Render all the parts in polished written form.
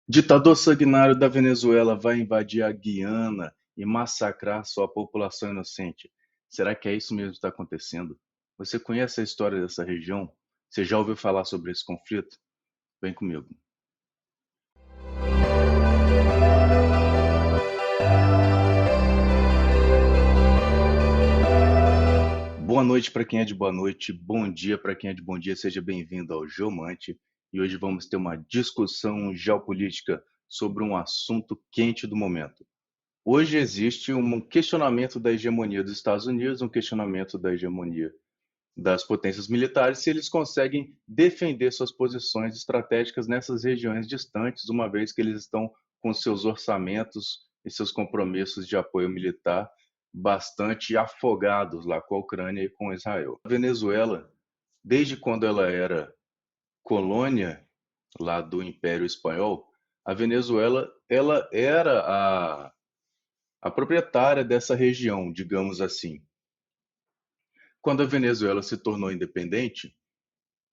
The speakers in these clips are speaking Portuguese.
Ditador sanguinário da Venezuela vai invadir a Guiana e massacrar sua população inocente. Será que é isso mesmo que está acontecendo? Você conhece a história dessa região? Você já ouviu falar sobre esse conflito? Vem comigo. Boa noite para quem é de boa noite, bom dia para quem é de bom dia, seja bem-vindo ao Geomante. E hoje vamos ter uma discussão geopolítica sobre um assunto quente do momento. Hoje existe um questionamento da hegemonia dos Estados Unidos, um questionamento da hegemonia das potências militares, se eles conseguem defender suas posições estratégicas nessas regiões distantes, uma vez que eles estão com seus orçamentos e seus compromissos de apoio militar bastante afogados lá com a Ucrânia e com Israel. A Venezuela, desde quando ela era colônia lá do Império Espanhol, a Venezuela ela era a proprietária dessa região, digamos assim. Quando a Venezuela se tornou independente,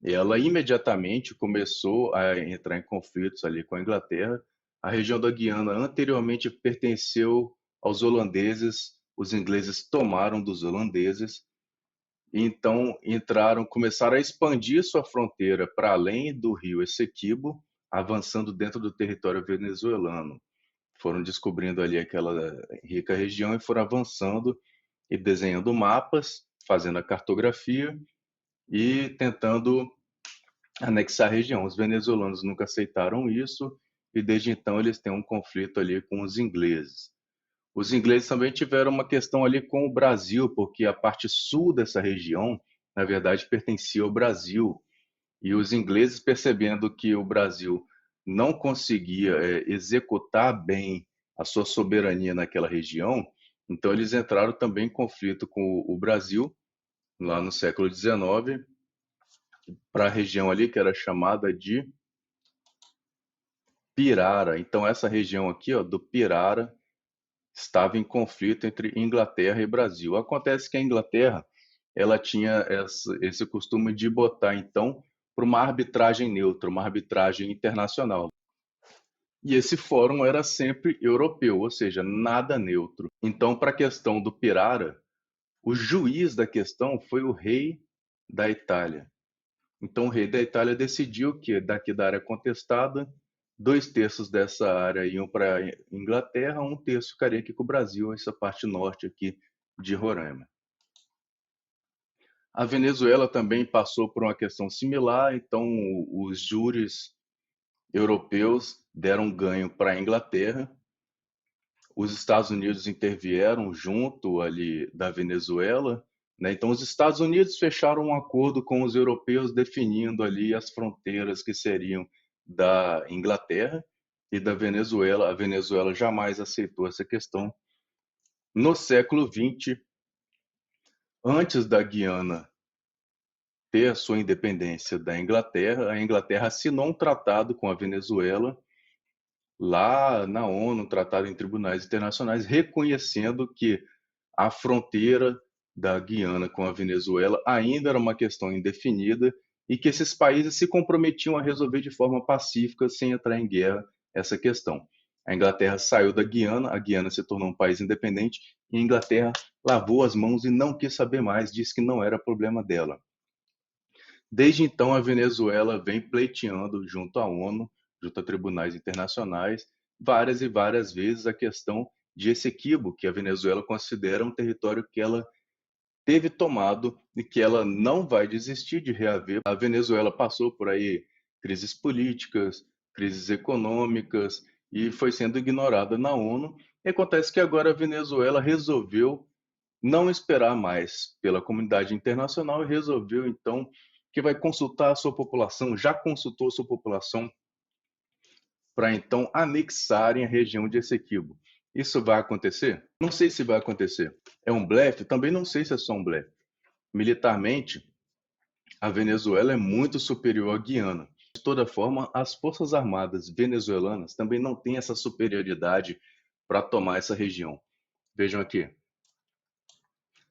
ela imediatamente começou a entrar em conflitos ali com a Inglaterra. A região da Guiana anteriormente pertenceu aos holandeses, os ingleses tomaram dos holandeses, e então começaram a expandir sua fronteira para além do rio Essequibo, avançando dentro do território venezuelano. Foram descobrindo ali aquela rica região e foram avançando e desenhando mapas, fazendo a cartografia e tentando anexar a região. Os venezuelanos nunca aceitaram isso e desde então eles têm um conflito ali com os ingleses. Os ingleses também tiveram uma questão ali com o Brasil, porque a parte sul dessa região, na verdade, pertencia ao Brasil. E os ingleses, percebendo que o Brasil não conseguia executar bem a sua soberania naquela região, então eles entraram também em conflito com o Brasil, lá no século XIX, para a região ali que era chamada de Pirara. Então essa região aqui, ó, do Pirara, estava em conflito entre Inglaterra e Brasil. Acontece que a Inglaterra, ela tinha esse costume de botar então para uma arbitragem neutra, uma arbitragem internacional. E esse fórum era sempre europeu, ou seja, nada neutro. Então, para a questão do Pirara, o juiz da questão foi o rei da Itália. Então, o rei da Itália decidiu que daqui da área contestada, 2 terços dessa área iam para a Inglaterra, 1 terço ficaria aqui com o Brasil, essa parte norte aqui de Roraima. A Venezuela também passou por uma questão similar, então os júris europeus deram ganho para a Inglaterra. Os Estados Unidos intervieram junto ali da Venezuela, né? Então os Estados Unidos fecharam um acordo com os europeus definindo ali as fronteiras que seriam da Inglaterra e da Venezuela. A Venezuela jamais aceitou essa questão. No século XX, antes da Guiana ter a sua independência da Inglaterra, a Inglaterra assinou um tratado com a Venezuela lá na ONU, um tratado em tribunais internacionais, reconhecendo que a fronteira da Guiana com a Venezuela ainda era uma questão indefinida e que esses países se comprometiam a resolver de forma pacífica, sem entrar em guerra, essa questão. A Inglaterra saiu da Guiana, a Guiana se tornou um país independente e a Inglaterra lavou as mãos e não quis saber mais, disse que não era problema dela. Desde então, a Venezuela vem pleiteando junto à ONU, junto a tribunais internacionais, várias e várias vezes a questão de Essequibo, que a Venezuela considera um território que ela teve tomado e que ela não vai desistir de reaver. A Venezuela passou por aí crises políticas, crises econômicas e foi sendo ignorada na ONU. E acontece que agora a Venezuela resolveu não esperar mais pela comunidade internacional e resolveu então que vai consultar a sua população, já consultou a sua população para então anexarem a região de Essequibo. Isso vai acontecer? Não sei se vai acontecer. É um blefe? Também não sei se é só um blefe. Militarmente, a Venezuela é muito superior à Guiana. De toda forma, as forças armadas venezuelanas também não têm essa superioridade para tomar essa região. Vejam aqui.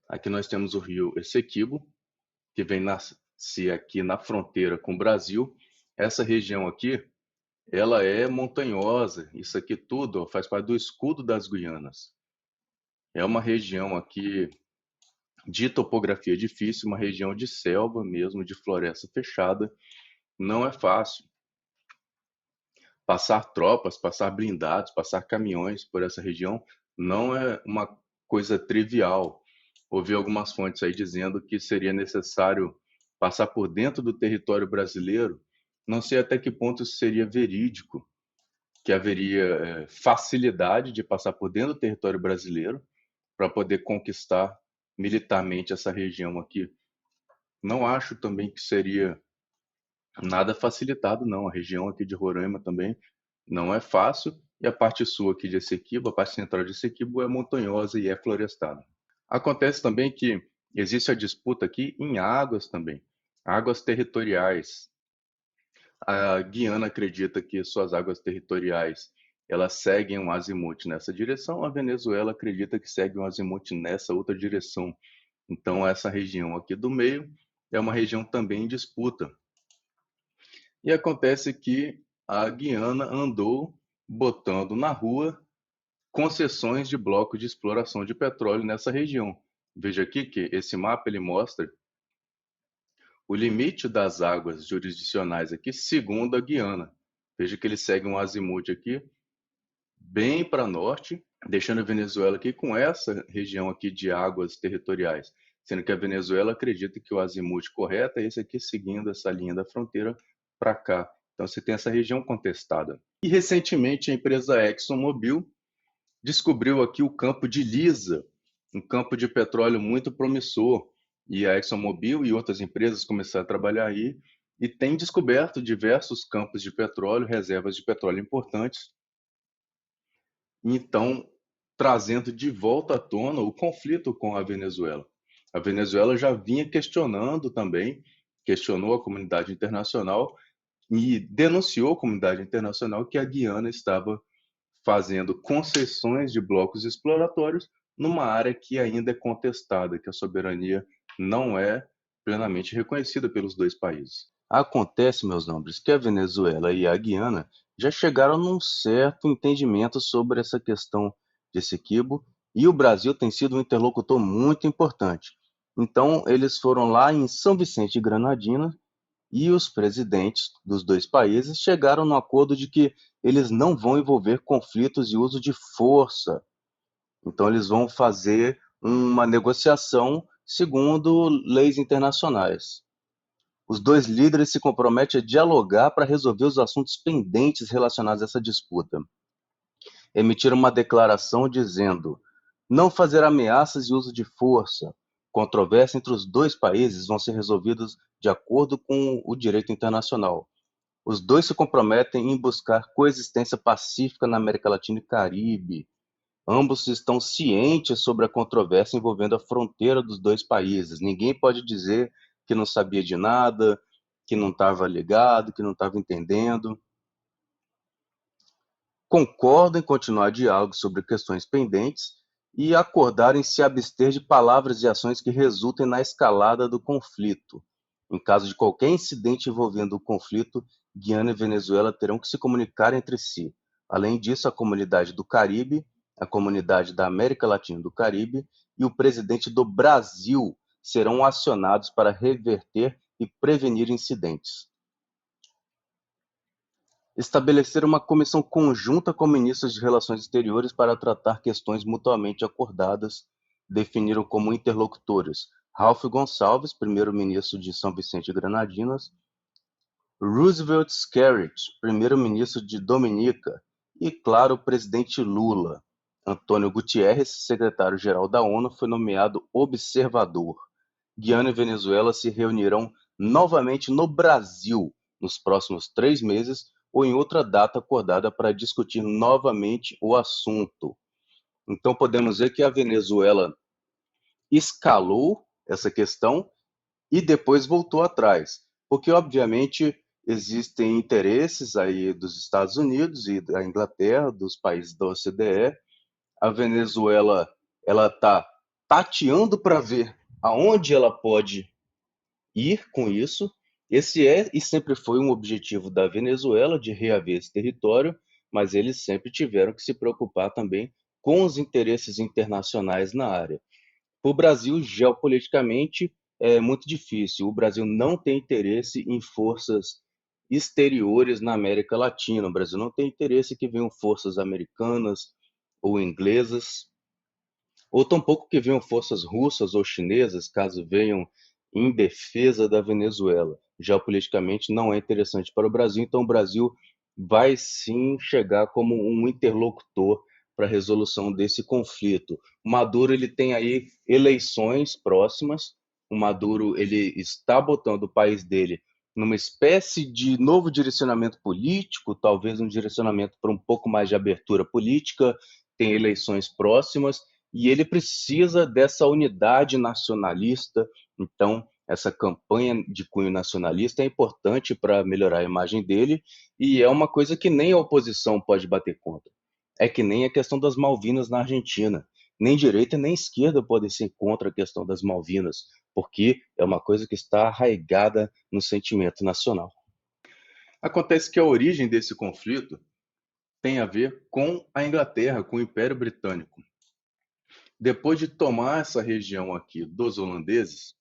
Aqui nós temos o rio Essequibo, que vem nascer aqui na fronteira com o Brasil. Essa região aqui ela é montanhosa. Isso aqui tudo ó, faz parte do escudo das Guianas. É uma região aqui de topografia difícil, uma região de selva mesmo, de floresta fechada. Não é fácil passar tropas, passar blindados, passar caminhões por essa região. Não é uma coisa trivial. Ouvi algumas fontes aí dizendo que seria necessário passar por dentro do território brasileiro. Não sei até que ponto isso seria verídico, que haveria facilidade de passar por dentro do território brasileiro para poder conquistar militarmente essa região aqui. Não acho também que seria nada facilitado, não. A região aqui de Roraima também não é fácil, e a parte sul aqui de Essequibo, a parte central de Essequibo é montanhosa e é florestada. Acontece também que existe a disputa aqui em águas também, águas territoriais. A Guiana acredita que suas águas territoriais elas seguem um azimuth nessa direção, a Venezuela acredita que segue um azimuth nessa outra direção. Então, essa região aqui do meio é uma região também em disputa. E acontece que a Guiana andou botando na rua concessões de bloco de exploração de petróleo nessa região. Veja aqui que esse mapa ele mostra o limite das águas jurisdicionais aqui, segundo a Guiana. Veja que ele segue um azimuth aqui, bem para norte, deixando a Venezuela aqui com essa região aqui de águas territoriais, sendo que a Venezuela acredita que o azimuth correto é esse aqui, seguindo essa linha da fronteira para cá. Então você tem essa região contestada. E recentemente a empresa ExxonMobil descobriu aqui o campo de Lisa, um campo de petróleo muito promissor. E a ExxonMobil e outras empresas começaram a trabalhar aí e tem descoberto diversos campos de petróleo, reservas de petróleo importantes. Então, trazendo de volta à tona o conflito com a Venezuela. A Venezuela já vinha questionando também, questionou a comunidade internacional e denunciou a comunidade internacional que a Guiana estava fazendo concessões de blocos exploratórios numa área que ainda é contestada, que a soberania não é plenamente reconhecida pelos dois países. Acontece, meus nobres, que a Venezuela e a Guiana já chegaram num certo entendimento sobre essa questão de Essequibo e o Brasil tem sido um interlocutor muito importante. Então, eles foram lá em São Vicente de Granadina e os presidentes dos dois países chegaram no acordo de que eles não vão envolver conflitos de uso de força. Então, eles vão fazer uma negociação segundo leis internacionais. Os dois líderes se comprometem a dialogar para resolver os assuntos pendentes relacionados a essa disputa. Emitiram uma declaração dizendo: não fazer ameaças de uso de força. Controvérsia entre os dois países vão ser resolvidas de acordo com o direito internacional. Os dois se comprometem em buscar coexistência pacífica na América Latina e Caribe. Ambos estão cientes sobre a controvérsia envolvendo a fronteira dos dois países. Ninguém pode dizer que não sabia de nada, que não estava ligado, que não estava entendendo. Concordam em continuar diálogo sobre questões pendentes e acordar em se abster de palavras e ações que resultem na escalada do conflito. Em caso de qualquer incidente envolvendo o conflito, Guiana e Venezuela terão que se comunicar entre si. Além disso, a comunidade do Caribe, a comunidade da América Latina e do Caribe e o presidente do Brasil serão acionados para reverter e prevenir incidentes. Estabelecer uma comissão conjunta com ministros de Relações Exteriores para tratar questões mutuamente acordadas, definiram como interlocutores Ralph Gonçalves, primeiro-ministro de São Vicente e Granadinas, Roosevelt Skerrit, primeiro-ministro de Dominica, e, claro, o presidente Lula. Antônio Guterres, secretário-geral da ONU, foi nomeado observador. Guiana e Venezuela se reunirão novamente no Brasil nos próximos 3 meses ou em outra data acordada para discutir novamente o assunto. Então, podemos ver que a Venezuela escalou essa questão e depois voltou atrás, porque, obviamente, existem interesses aí dos Estados Unidos e da Inglaterra, dos países da OCDE. A Venezuela ela está tateando para ver aonde ela pode ir com isso, Esse é e sempre foi um objetivo da Venezuela de reaver esse território, mas eles sempre tiveram que se preocupar também com os interesses internacionais na área. Para o Brasil, geopoliticamente, é muito difícil. O Brasil não tem interesse em forças exteriores na América Latina. O Brasil não tem interesse que venham forças americanas ou inglesas, ou tampouco que venham forças russas ou chinesas, caso venham em defesa da Venezuela. Geopoliticamente não é interessante para o Brasil, então o Brasil vai sim chegar como um interlocutor para a resolução desse conflito. O Maduro ele tem aí eleições próximas. O Maduro ele está botando o país dele numa espécie de novo direcionamento político, talvez um direcionamento para um pouco mais de abertura política. Tem eleições próximas e ele precisa dessa unidade nacionalista. Então, essa campanha de cunho nacionalista é importante para melhorar a imagem dele e é uma coisa que nem a oposição pode bater contra. É que nem a questão das Malvinas na Argentina. Nem direita nem esquerda podem ser contra a questão das Malvinas, porque é uma coisa que está arraigada no sentimento nacional. Acontece que a origem desse conflito tem a ver com a Inglaterra, com o Império Britânico. Depois de tomar essa região aqui dos holandeses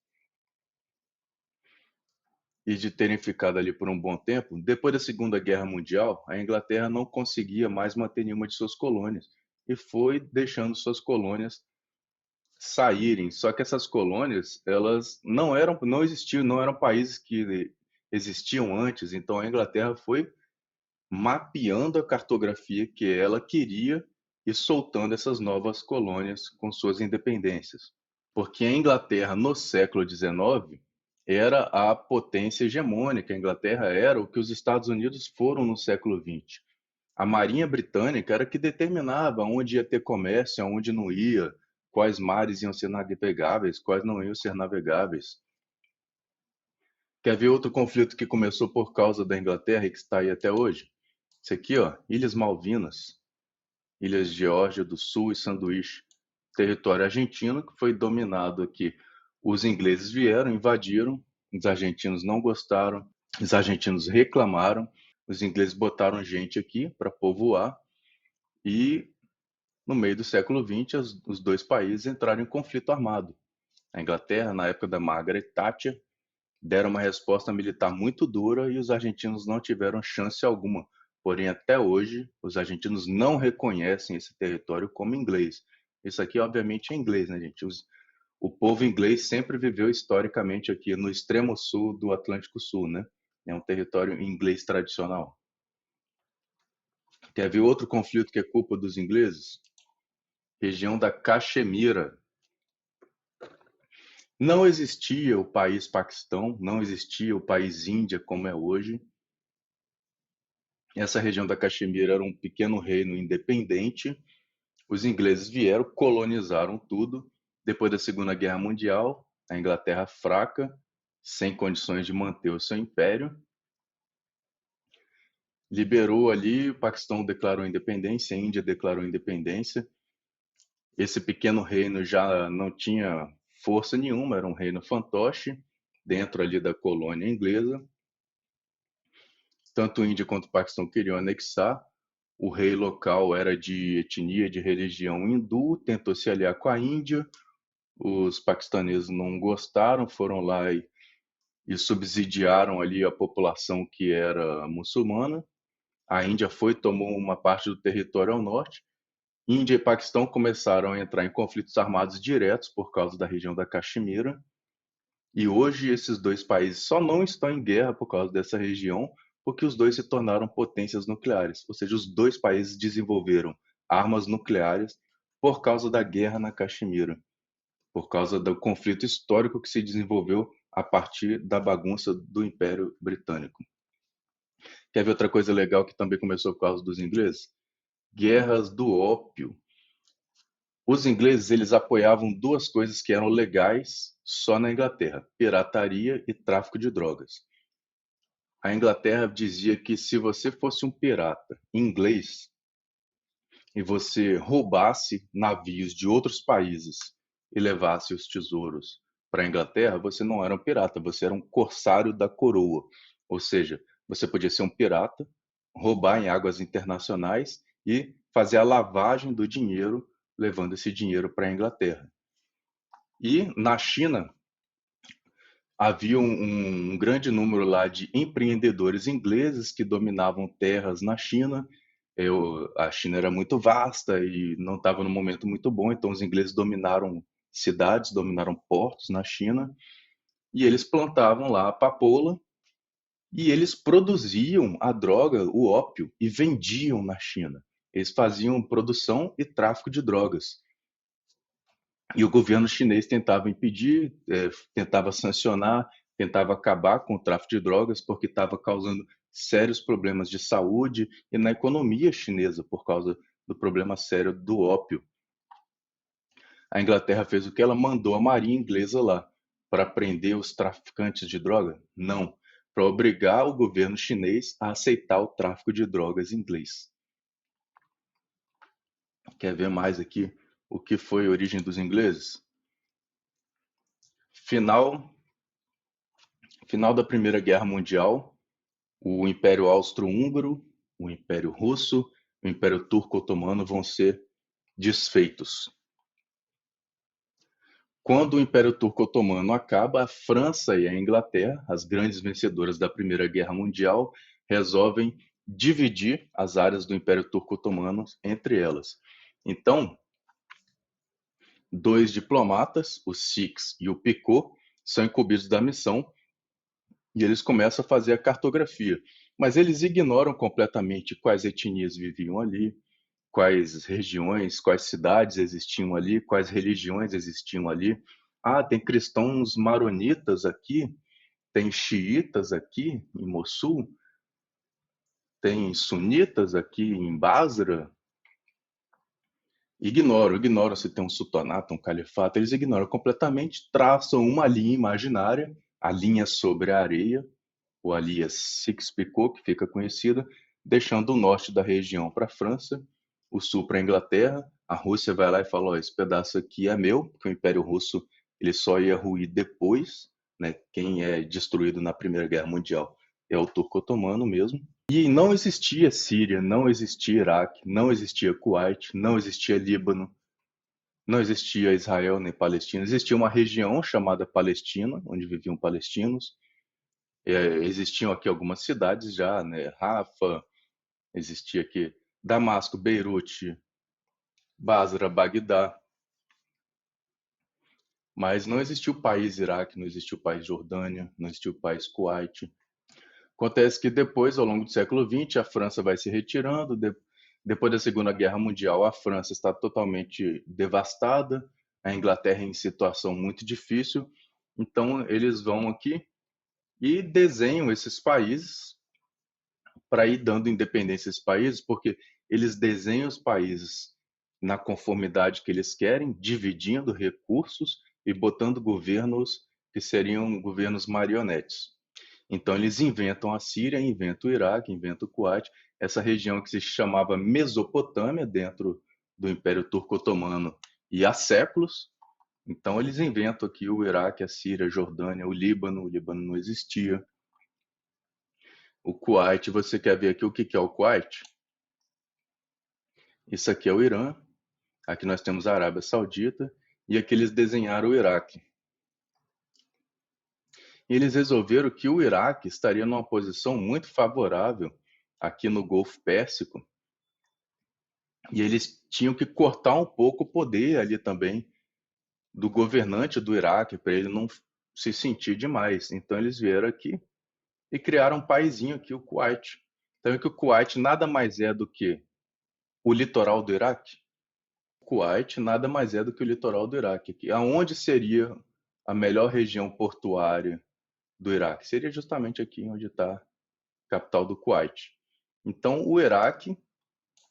e de terem ficado ali por um bom tempo, depois da Segunda Guerra Mundial, a Inglaterra não conseguia mais manter nenhuma de suas colônias e foi deixando suas colônias saírem. Só que essas colônias, elas não existiam, não eram países que existiam antes. Então a Inglaterra foi mapeando a cartografia que ela queria e soltando essas novas colônias com suas independências. Porque a Inglaterra, no século XIX, era a potência hegemônica. A Inglaterra era o que os Estados Unidos foram no século XX. A Marinha Britânica era que determinava onde ia ter comércio, onde não ia, quais mares iam ser navegáveis, quais não iam ser navegáveis. Quer ver outro conflito que começou por causa da Inglaterra e que está aí até hoje? Isso aqui, ó, Ilhas Malvinas, Ilhas Geórgia do Sul e Sanduíche, território argentino que foi dominado aqui. Os ingleses vieram, invadiram, os argentinos não gostaram, os argentinos reclamaram, os ingleses botaram gente aqui para povoar e no meio do século XX os dois países entraram em conflito armado. A Inglaterra, na época da Margaret Thatcher, deram uma resposta militar muito dura e os argentinos não tiveram chance alguma. Porém, até hoje, os argentinos não reconhecem esse território como inglês. Isso aqui, obviamente, é inglês, né, gente? O povo inglês sempre viveu historicamente aqui no extremo sul do Atlântico Sul, né? É um território inglês tradicional. Quer ver outro conflito que é culpa dos ingleses? Região da Caxemira. Não existia o país Paquistão, não existia o país Índia como é hoje. Essa região da Caxemira era um pequeno reino independente. Os ingleses vieram, colonizaram tudo. Depois da Segunda Guerra Mundial, a Inglaterra fraca, sem condições de manter o seu império, liberou ali, o Paquistão declarou independência, a Índia declarou independência. Esse pequeno reino já não tinha força nenhuma, era um reino fantoche, dentro ali da colônia inglesa. Tanto a Índia quanto o Paquistão queriam anexar. O rei local era de etnia, de religião hindu, tentou se aliar com a Índia. Os paquistaneses não gostaram, foram lá e subsidiaram ali a população que era muçulmana. A Índia foi e tomou uma parte do território ao norte. Índia e Paquistão começaram a entrar em conflitos armados diretos por causa da região da Caxemira. E hoje esses dois países só não estão em guerra por causa dessa região, porque os dois se tornaram potências nucleares. Ou seja, os dois países desenvolveram armas nucleares por causa da guerra na Caxemira, por causa do conflito histórico que se desenvolveu a partir da bagunça do Império Britânico. Quer ver outra coisa legal que também começou por causa dos ingleses? Guerras do ópio. Os ingleses eles apoiavam duas coisas que eram legais só na Inglaterra: pirataria e tráfico de drogas. A Inglaterra dizia que se você fosse um pirata inglês e você roubasse navios de outros países e levasse os tesouros para a Inglaterra, você não era um pirata, você era um corsário da coroa. Ou seja, você podia ser um pirata, roubar em águas internacionais e fazer a lavagem do dinheiro, levando esse dinheiro para a Inglaterra. E na China, havia um grande número lá de empreendedores ingleses que dominavam terras na China. A China era muito vasta e não estava num momento muito bom, então os ingleses dominaram cidades, dominaram portos na China, e eles plantavam lá a papoula e eles produziam a droga, o ópio, e vendiam na China. Eles faziam produção e tráfico de drogas. E o governo chinês tentava impedir, tentava sancionar, tentava acabar com o tráfico de drogas, porque estava causando sérios problemas de saúde e na economia chinesa, por causa do problema sério do ópio. A Inglaterra fez o que? Ela mandou a marinha inglesa lá para prender os traficantes de droga? Não, para obrigar o governo chinês a aceitar o tráfico de drogas inglês. Quer ver mais aqui o que foi a origem dos ingleses? Final da Primeira Guerra Mundial, o Império Austro-Húngaro, o Império Russo, o Império Turco-Otomano vão ser desfeitos. Quando o Império Turco-Otomano acaba, a França e a Inglaterra, as grandes vencedoras da Primeira Guerra Mundial, resolvem dividir as áreas do Império Turco-Otomano entre elas. Então, dois diplomatas, o Six e o Picot, são incumbidos da missão e eles começam a fazer a cartografia. Mas eles ignoram completamente quais etnias viviam ali, quais regiões, quais cidades existiam ali, quais religiões existiam ali. Ah, tem cristãos maronitas aqui, tem xiitas aqui em Mossul, tem sunitas aqui em Basra. Ignoram se tem um sultanato, um califato, eles ignoram completamente, traçam uma linha imaginária, a linha sobre a areia, ou a linha Sykes-Picot, que fica conhecida, deixando o norte da região para a França, o sul para a Inglaterra. A Rússia vai lá e fala: oh, esse pedaço aqui é meu, porque o Império Russo ele só ia ruir depois, né? Quem é destruído na Primeira Guerra Mundial é o turco-otomano mesmo. E não existia Síria, não existia Iraque, não existia Kuwait, não existia Líbano, não existia Israel nem Palestina. Existia uma região chamada Palestina, onde viviam palestinos. Existiam aqui algumas cidades já, né? Rafa, existia aqui Damasco, Beirute, Basra, Bagdá, mas não existiu o país Iraque, não existiu o país Jordânia, não existiu o país Kuwait. Acontece que depois, ao longo do século XX, a França vai se retirando. Depois da Segunda Guerra Mundial, a França está totalmente devastada, a Inglaterra em situação muito difícil. Então, eles vão aqui e desenham esses países para ir dando independência a esses países, porque eles desenham os países na conformidade que eles querem, dividindo recursos e botando governos que seriam governos marionetes. Então eles inventam a Síria, inventam o Iraque, inventam o Kuwait, essa região que se chamava Mesopotâmia dentro do Império Turco-Otomano e há séculos. Então eles inventam aqui o Iraque, a Síria, a Jordânia, o Líbano não existia. O Kuwait, você quer ver aqui o que é o Kuwait? Isso aqui é o Irã, aqui nós temos a Arábia Saudita e aqui eles desenharam o Iraque. E eles resolveram que o Iraque estaria numa posição muito favorável aqui no Golfo Pérsico e eles tinham que cortar um pouco o poder ali também do governante do Iraque para ele não se sentir demais. Então eles vieram aqui e criaram um paizinho aqui, o Kuwait. Então é que o Kuwait nada mais é do que o litoral do Iraque. Kuwait nada mais é do que o litoral do Iraque. Aqui. Aonde seria a melhor região portuária do Iraque? Seria justamente aqui onde está a capital do Kuwait. Então o Iraque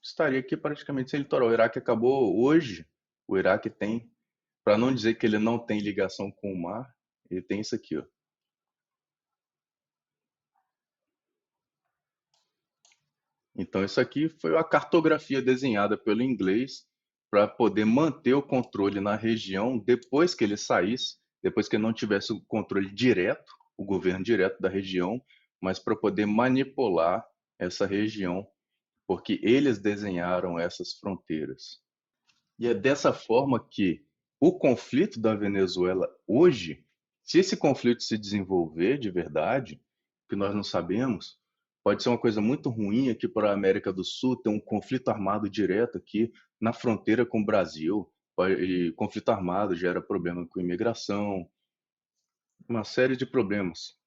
estaria aqui praticamente sem litoral. O Iraque acabou hoje. O Iraque tem, para não dizer que ele não tem ligação com o mar, ele tem isso aqui, ó. Então isso aqui foi a cartografia desenhada pelo inglês para poder manter o controle na região depois que ele saísse depois que ele não tivesse o controle direto, o governo direto da região, mas para poder manipular essa região, porque eles desenharam essas fronteiras. E é dessa forma que o conflito da Venezuela hoje, se esse conflito se desenvolver de verdade, que nós não sabemos, pode ser uma coisa muito ruim aqui para a América do Sul, ter um conflito armado direto aqui na fronteira com o Brasil. E conflito armado gera problema com imigração, uma série de problemas.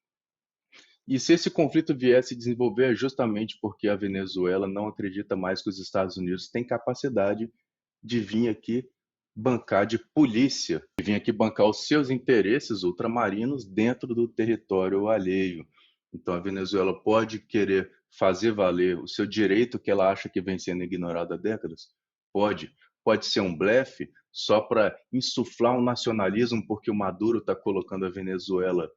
E se esse conflito viesse a desenvolver é justamente porque a Venezuela não acredita mais que os Estados Unidos têm capacidade de vir aqui bancar de polícia, de vir aqui bancar os seus interesses ultramarinos dentro do território alheio. Então a Venezuela pode querer fazer valer o seu direito que ela acha que vem sendo ignorado há décadas? Pode. Pode ser um blefe só para insuflar um nacionalismo porque o Maduro está colocando a Venezuela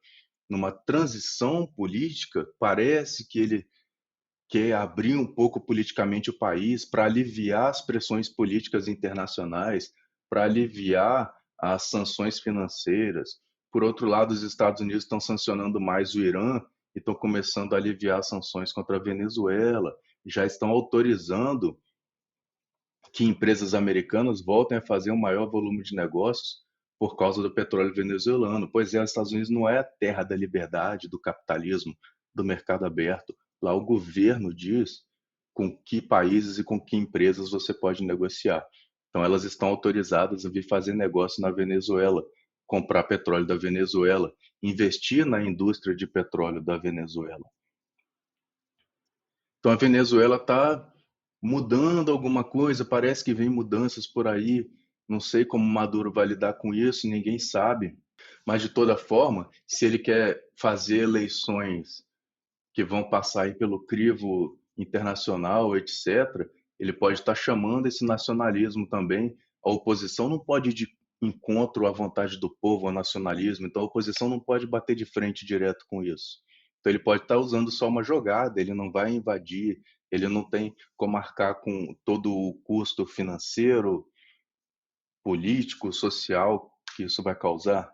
numa transição política, parece que ele quer abrir um pouco politicamente o país para aliviar as pressões políticas internacionais, para aliviar as sanções financeiras. Por outro lado, os Estados Unidos estão sancionando mais o Irã e estão começando a aliviar as sanções contra a Venezuela, já estão autorizando que empresas americanas voltem a fazer um maior volume de negócios por causa do petróleo venezuelano. Pois é, os Estados Unidos não é a terra da liberdade, do capitalismo, do mercado aberto. Lá o governo diz com que países e com que empresas você pode negociar. Então elas estão autorizadas a vir fazer negócio na Venezuela, comprar petróleo da Venezuela, investir na indústria de petróleo da Venezuela. Então a Venezuela está mudando alguma coisa, parece que vem mudanças por aí. Não sei como Maduro vai lidar com isso, ninguém sabe. Mas de toda forma, se ele quer fazer eleições que vão passar aí pelo crivo internacional, etc., ele pode estar chamando esse nacionalismo também. A oposição não pode ir de encontro à vontade do povo, ao nacionalismo, então a oposição não pode bater de frente direto com isso. Então ele pode estar usando só uma jogada, ele não vai invadir, ele não tem como arcar com todo o custo financeiro, político, social que isso vai causar.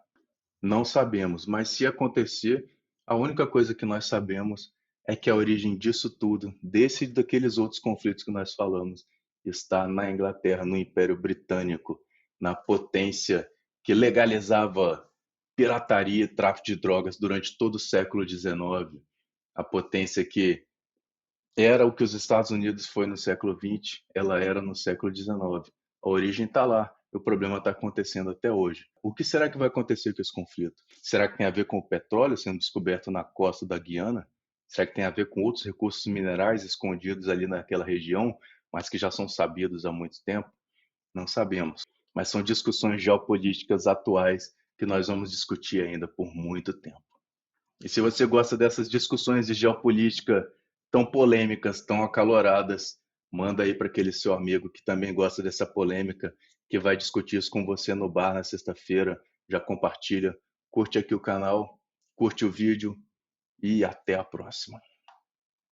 Não sabemos, mas se acontecer, a única coisa que nós sabemos é que a origem disso tudo, desse e daqueles outros conflitos que nós falamos, está na Inglaterra, no Império Britânico, na potência que legalizava pirataria e tráfico de drogas durante todo o século XIX, a potência que era o que os Estados Unidos foi no século XX, ela era no século XIX. A origem está lá, o problema está acontecendo até hoje. O que será que vai acontecer com esse conflito? Será que tem a ver com o petróleo sendo descoberto na costa da Guiana? Será que tem a ver com outros recursos minerais escondidos ali naquela região, mas que já são sabidos há muito tempo? Não sabemos. Mas são discussões geopolíticas atuais que nós vamos discutir ainda por muito tempo. E se você gosta dessas discussões de geopolítica tão polêmicas, tão acaloradas, manda aí para aquele seu amigo que também gosta dessa polêmica, que vai discutir isso com você no bar na sexta-feira. Já compartilha, curte aqui o canal, curte o vídeo e até a próxima.